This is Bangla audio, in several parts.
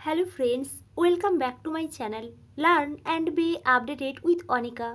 Hello friends, welcome back to my channel Learn and be updated with Anika.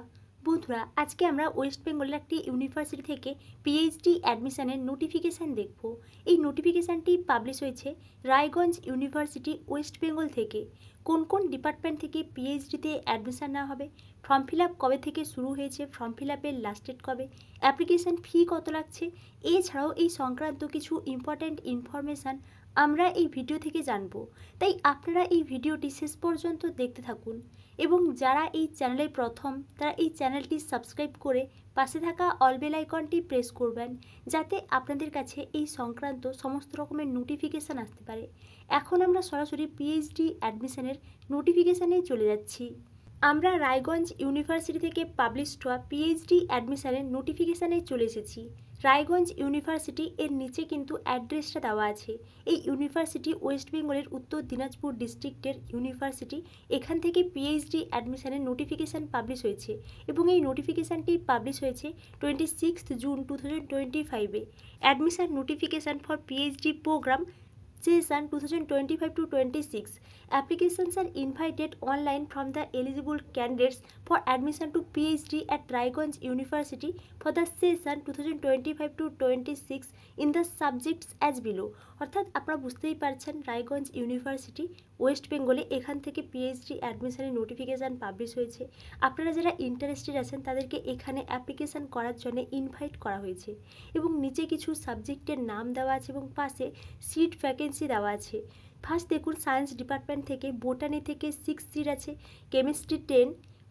বন্ধুরা, আজকে আমরা ওয়েস্ট বেঙ্গলের একটি ইউনিভার্সিটি থেকে পিএইচডি অ্যাডমিশনের নোটিফিকেশান দেখব। এই নোটিফিকেশানটি পাবলিশ হয়েছে রায়গঞ্জ ইউনিভার্সিটি ওয়েস্ট বেঙ্গল থেকে। কোন কোন ডিপার্টমেন্ট থেকে পিএইচডিতে অ্যাডমিশান নেওয়া হবে, ফর্ম ফিল আপ কবে থেকে শুরু হয়েছে, ফর্ম ফিল আপের লাস্ট ডেট কবে, অ্যাপ্লিকেশান ফি কত লাগছে, এছাড়াও এই সংক্রান্ত কিছু ইম্পর্ট্যান্ট ইনফরমেশান আমরা এই ভিডিও থেকে জানব। তাই আপনারা এই ভিডিওটি শেষ পর্যন্ত দেখতে থাকুন এবং যারা এই চ্যানেলে প্রথম তারা এই চ্যানেলটি সাবস্ক্রাইব করে পাশে থাকা অল বেল আইকনটি প্রেস করবেন, যাতে আপনাদের কাছে এই সংক্রান্ত সমস্ত রকমের নোটিফিকেশান আসতে পারে। এখন আমরা সরাসরি পিএইচডি অ্যাডমিশনের নোটিফিকেশানে চলে যাচ্ছি। আমরা রায়গঞ্জ ইউনিভার্সিটি থেকে পাবলিশড হওয়া পিএইচডি অ্যাডমিশনের নোটিফিকেশানে চলে এসেছি। রায়গঞ্জ ইউনিভার্সিটি এর নিচে কিন্তু অ্যাড্রেসটা দেওয়া আছে। এই ইউনিভার্সিটি ওয়েস্ট বেঙ্গলের উত্তর দিনাজপুর ডিস্ট্রিক্টের ইউনিভার্সিটি। এখান থেকে পিএইচডি অ্যাডমিশনের নোটিফিকেশান পাবলিশ হয়েছে এবং এই নোটিফিকেশানটি পাবলিশ হয়েছে 26 জুন 2025-এ। Admission notification for PhD program session 2025-26. Applications are invited online from the eligible candidates for admission to PhD at Raiganj University for the session 2025-26 in the subjects as below. অর্থাৎ আপনারা বুঝতেই পারছেন রায়গঞ্জ ইউনিভার্সিটি ওয়েস্ট বেঙ্গলে এখান থেকে পিএইচডি অ্যাডমিশনের নোটিফিকেশান পাবলিশ হয়েছে। আপনারা যারা ইন্টারেস্টেড আছেন তাদেরকে এখানে অ্যাপ্লিকেশান করার জন্য ইনভাইট করা হয়েছে এবং নিচে কিছু সাবজেক্টের নাম দেওয়া আছে এবং পাশে সিট ভ্যাকেন্সি দেওয়া আছে। ফার্স্ট দেখুন, সায়েন্স ডিপার্টমেন্ট থেকে বোটানি থেকে 6 সিট আছে, chemistry 10,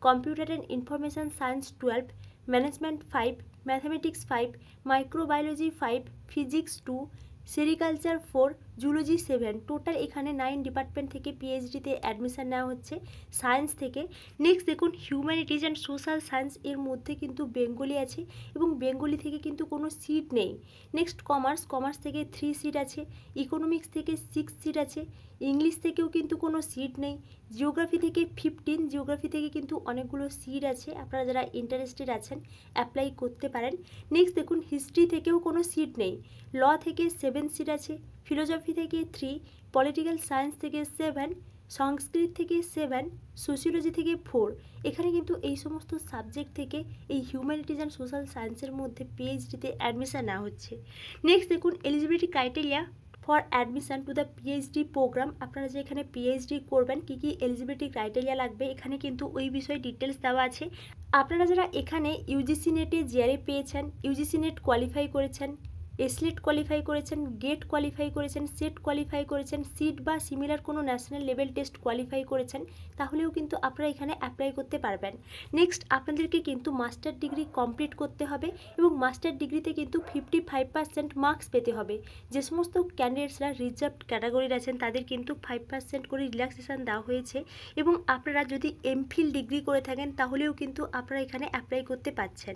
computer and information science 12, management 5, mathematics 5, microbiology 5, physics 2, sericulture 4, zoology 7। Total এখানে 9 ডিপার্টমেন্ট থেকে পিএইচডিতে অ্যাডমিশান নেওয়া হচ্ছে সায়েন্স থেকে। নেক্সট দেখুন, হিউম্যানিটিজ অ্যান্ড সোশ্যাল সায়েন্স, এর মধ্যে কিন্তু বেঙ্গলি আছে এবং বেঙ্গলি থেকে কিন্তু কোনো সিট নেই। নেক্সট কমার্স থেকে 3 সিট আছে, ইকোনমিক্স থেকে 6 সিট আছে, ইংলিশ থেকেও কিন্তু কোনো সিট নেই, জিওগ্রাফি থেকে 15, জিওগ্রাফি থেকে কিন্তু অনেকগুলো সিট আছে। আপনারা যারা ইন্টারেস্টেড আছেন অ্যাপ্লাই করতে পারেন। নেক্সট দেখুন, হিস্ট্রি থেকেও কোনো সিট নেই, ল থেকে 7 সিট আছে, ফিলোসফি থেকে 3, পলিটিক্যাল সায়েন্স থেকে 7, সংস্কৃত থেকে 7, সোশিওলজি থেকে 4। এখানে কিন্তু এই সমস্ত সাবজেক্ট থেকে এই হিউম্যানিটিজ অ্যান্ড সোশ্যাল সায়েন্সের মধ্যে পিএইচডিতে অ্যাডমিশান নেওয়া হচ্ছে। নেক্সট দেখুন, eligibility criteria for admission to the PhD program. আপনারা যে এখানে পিএইচডি করবেন কী কী এলিজিবিলিটি ক্রাইটেরিয়া লাগবে এখানে কিন্তু ওই বিষয়ে ডিটেলস দেওয়া আছে। আপনারা যারা এখানে ইউজিসি নেটে জিআরএ পেয়েছেন, ইউজিসি নেট কোয়ালিফাই করেছেন, এসলেট কোয়ালিফাই করেছেন, গেট কোয়ালিফাই করেছেন, সেট কোয়ালিফাই করেছেন, সিট বা সিমিলার কোনো ন্যাশনাল লেভেল টেস্ট কোয়ালিফাই করেছেন, তাহলেও কিন্তু আপনারা এখানে অ্যাপ্লাই করতে পারবেন। নেক্সট আপনাদেরকে কিন্তু মাস্টার ডিগ্রি কমপ্লিট করতে হবে এবং মাস্টার ডিগ্রিতে কিন্তু 55% মার্কস পেতে হবে। যে সমস্ত ক্যান্ডিডেটসরা রিজার্ভড ক্যাটাগরির আছেন তাদের কিন্তু 5% করে রিল্যাক্সেশন দেওয়া হয়েছে এবং আপনারা যদি এমফিল ডিগ্রি করে থাকেন তাহলেও কিন্তু আপনারা এখানে অ্যাপ্লাই করতে পারছেন।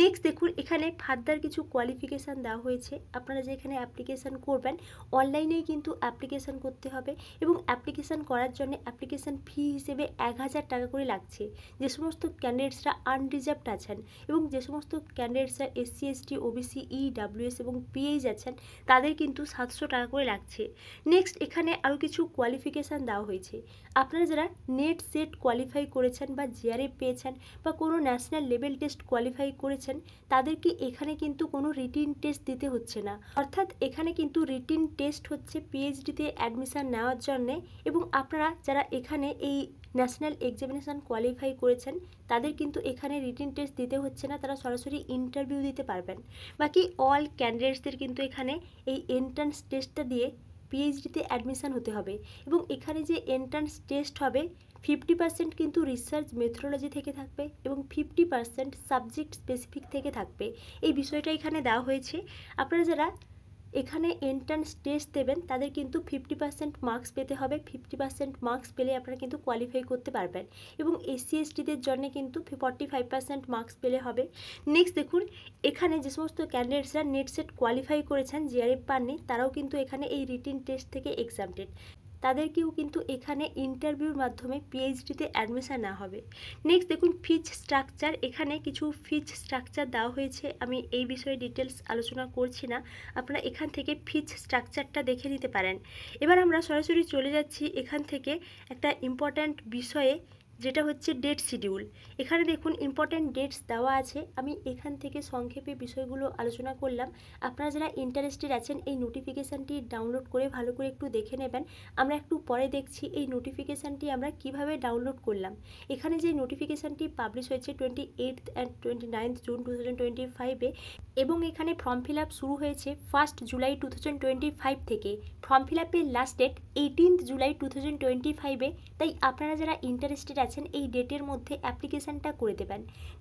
নেক্সট দেখুন, এখানে ফার্দার কিছু কোয়ালিফিকেশান দেওয়া হয়েছে। আপনারা যে এখানে অ্যাপ্লিকেশান করবেন অনলাইনেই কিন্তু অ্যাপ্লিকেশান করতে হবে এবং অ্যাপ্লিকেশান করার জন্য অ্যাপ্লিকেশান ফি হিসেবে 1000 টাকা করে লাগছে। যে সমস্ত ক্যান্ডিডেটসরা আনরিজার্ভড আছেন এবং যে সমস্ত ক্যান্ডিডেটসরা এসসি এসটি ওবিসি ইডাব্লিউএস এবং পিএইচ আছেন তাদের কিন্তু 700 টাকা করে লাগছে। নেক্সট এখানে আরও কিছু কোয়ালিফিকেশান দেওয়া হয়েছে। আপনারা যারা নেট সেট কোয়ালিফাই করেছেন বা জিআরএ পেয়েছেন বা কোনো ন্যাশনাল লেভেল টেস্ট কোয়ালিফাই করেছেন তাদেরকে এখানে কিন্তু কোনো রিটিন টেস্ট দিতে হচ্ছে না। অর্থাৎ এখানে কিন্তু রিটিন টেস্ট হচ্ছে পিএইচডিতে অ্যাডমিশান নেওয়ার জন্যে এবং আপনারা যারা এখানে এই ন্যাশনাল এক্সামিনেশান কোয়ালিফাই করেছেন তাদের কিন্তু এখানে রিটিন টেস্ট দিতে হচ্ছে না, তারা সরাসরি ইন্টারভিউ দিতে পারবেন। বাকি অল ক্যান্ডিডেটসদের কিন্তু এখানে এই এন্ট্রান্স টেস্টটা দিয়ে পিএইচডিতে অ্যাডমিশান হতে হবে এবং এখানে যে এন্ট্রান্স টেস্ট হবে 50% কিন্তু রিসার্চ মেথোডোলজি থেকে থাকবে এবং 50% সাবজেক্ট স্পেসিফিক থেকে থাকবে। এই বিষয়টা এখানে দেওয়া হয়েছে। আপনারা যারা এখানে এন্ট্রান্স টেস্ট দেবেন তাদের কিন্তু 50% মার্কস পেতে হবে। 50% মার্কস পেলে আপনারা কিন্তু কোয়ালিফাই করতে পারবেন এবং এসসি এসটিদের জন্য কিন্তু 45% মার্কস পেলে হবে। নেক্সট দেখুন, এখানে যে সমস্ত ক্যান্ডিডেটসরা নেট সেট কোয়ালিফাই করেছেন জিআরএফ পাননি তারাও কিন্তু এখানে এই রিটিন টেস্ট থেকে এক্সামটেড। তাদেরকেও কিন্তু এখানে ইন্টারভিউর মাধ্যমে পিএইচডিতে অ্যাডমিশন নেওয়া হবে। নেক্সট দেখুন ফিজ স্ট্রাকচার, এখানে কিছু ফিজ স্ট্রাকচার দেওয়া হয়েছে, আমি এই বিষয়ে ডিটেলস আলোচনা করছি না, আপনারা এখান থেকে ফিজ স্ট্রাকচারটা দেখে নিতে পারেন। এবার আমরা সরাসরি চলে যাচ্ছি এখান থেকে একটা ইম্পর্ট্যান্ট বিষয়ে, যেটা হচ্ছে ডেট শিডিউল। এখানে দেখুন ইম্পর্ট্যান্ট ডেটস দেওয়া আছে, আমি এখান থেকে সংক্ষেপে বিষয়গুলো আলোচনা করলাম। আপনারা যারা ইন্টারেস্টেড আছেন এই নোটিফিকেশানটি ডাউনলোড করে ভালো করে একটু দেখে নেবেন। আমরা একটু পরে দেখছি এই নোটিফিকেশানটি আমরা কিভাবে ডাউনলোড করলাম। এখানে যে নোটিফিকেশানটি পাবলিশ হয়েছে 28 অ্যান্ড 29 জুন 2025-এ, এবং এখানে ফর্ম ফিল আপ শুরু হয়েছে 1 জুলাই 2025 থেকে। ফর্ম ফিল আপের লাস্ট ডেট 18 জুলাই 2025-এ, তাই আপনারা যারা ইন্টারেস্টেড আছেন এই ডেটের মধ্যে অ্যাপ্লিকেশানটা করে দেবেন।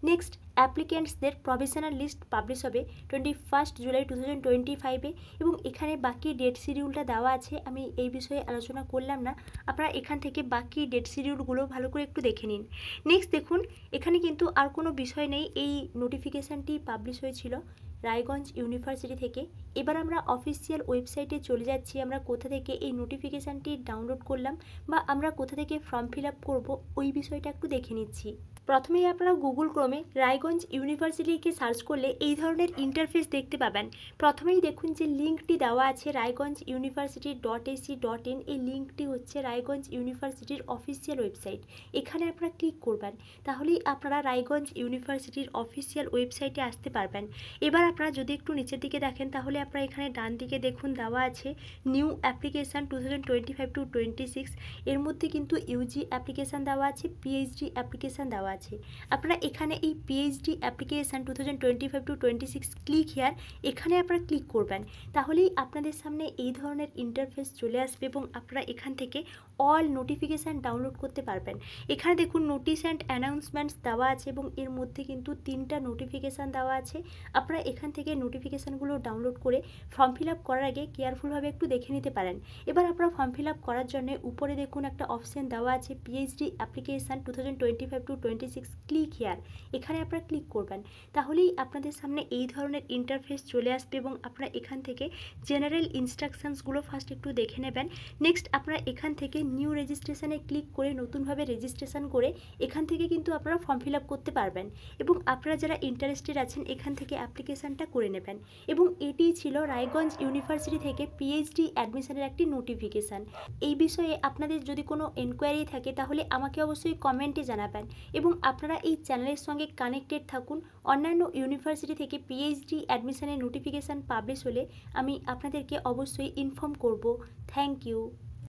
নেক্সট অ্যাপ্লিকেন্টসদের প্রভিশনাল লিস্ট পাবলিশ হবে 21 জুলাই 2025-এ, এবং এখানে বাকি ডেট শিডিউলটা দেওয়া আছে, আমি এই বিষয়ে আলোচনা করলাম না, আপনারা এখান থেকে বাকি ডেট শিডিউলগুলো ভালো করে একটু দেখে নিন। নেক্সট দেখুন এখানে কিন্তু আর কোনো বিষয় নেই, এই নোটিফিকেশানটি পাবলিশ হয়েছিল রায়গঞ্জ ইউনিভার্সিটি থেকে। এবার আমরা অফিসিয়াল ওয়েবসাইটে চলে যাচ্ছি, আমরা কোথা থেকে এই নোটিফিকেশানটি ডাউনলোড করলাম বা আমরা কোথা থেকে ফর্ম ফিল আপ করবো ওই বিষয়টা একটু দেখে নিচ্ছি। প্রথমেই আপনারা গুগল ক্রোমে রায়গঞ্জ ইউনিভার্সিটিকে সার্চ করলে এই ধরনের ইন্টারফেস দেখতে পাবেন। প্রথমেই দেখুন যে লিঙ্কটি দেওয়া আছে রায়গঞ্জ ইউনিভার্সিটি .ac.in, এই লিঙ্কটি হচ্ছে রায়গঞ্জ ইউনিভার্সিটির অফিসিয়াল ওয়েবসাইট। এখানে আপনারা ক্লিক করবেন, তাহলেই আপনারা রায়গঞ্জ ইউনিভার্সিটির অফিসিয়াল ওয়েবসাইটে আসতে পারবেন। এবার আপনারা যদি একটু নিচের দিকে দেখেন তাহলে আপনারা এখানে ডান দিকে দেখুন দেওয়া আছে নিউ অ্যাপ্লিকেশান 2025-26, এর মধ্যে কিন্তু ইউজি অ্যাপ্লিকেশান দেওয়া আছে, পিএইচডি অ্যাপ্লিকেশান দেওয়া আছে। আপনারা এখানে এই পিএইচডি অ্যাপ্লিকেশান 2025-26 ক্লিক হিয়ার, এখানে আপনারা ক্লিক করবেন, তাহলেই আপনাদের সামনে এই ধরনের ইন্টারফেস চলে আসবে এবং আপনারা এখান থেকে অল নোটিফিকেশান ডাউনলোড করতে পারবেন। এখানে দেখুন নোটিশ অ্যান্ড অ্যানাউন্সমেন্টস দেওয়া আছে এবং এর মধ্যে কিন্তু 3টা নোটিফিকেশান দেওয়া আছে। আপনারা এখান থেকে নোটিফিকেশানগুলো ডাউনলোড করে ফর্ম ফিল আপ করার আগে কেয়ারফুলভাবে একটু দেখে নিতে পারেন। এবার আপনারা ফর্ম ফিল আপ করার জন্য উপরে দেখুন একটা অপশান দেওয়া আছে পিএইচডি অ্যাপ্লিকেশান 2025-26 ক্লিক হিয়ার, এখানে আপনারা ক্লিক করবেন, তাহলেই আপনাদের সামনে এই ধরনের ইন্টারফেস চলে আসবে এবং আপনারা এখান থেকে জেনারেল ইনস্ট্রাকশনসগুলো ফার্স্ট একটু দেখে নেবেন। নেক্সট আপনারা এখান থেকে নিউ রেজিস্ট্রেশনে ক্লিক করে নতুনভাবে রেজিস্ট্রেশন করে এখান থেকে কিন্তু আপনারা ফর্ম ফিল আপ করতে পারবেন এবং আপনারা যারা ইন্টারেস্টেড আছেন এখান থেকে অ্যাপ্লিকেশানটা করে নেবেন। এবং এটিই ছিল রায়গঞ্জ ইউনিভার্সিটি থেকে পিএইচডি অ্যাডমিশনের একটি নোটিফিকেশান। এই বিষয়ে আপনাদের যদি কোনো এনকোয়ারি থাকে তাহলে আমাকে অবশ্যই কমেন্টে জানাবেন এবং আপনারা এই চ্যানেলের সঙ্গে কানেক্টেড থাকুন। অন্যান্য ইউনিভার্সিটি থেকে পিএইচডি অ্যাডমিশনের নোটিফিকেশান পাবলিশ হলে আমি আপনাদেরকে অবশ্যই ইনফর্ম করব। Thank you.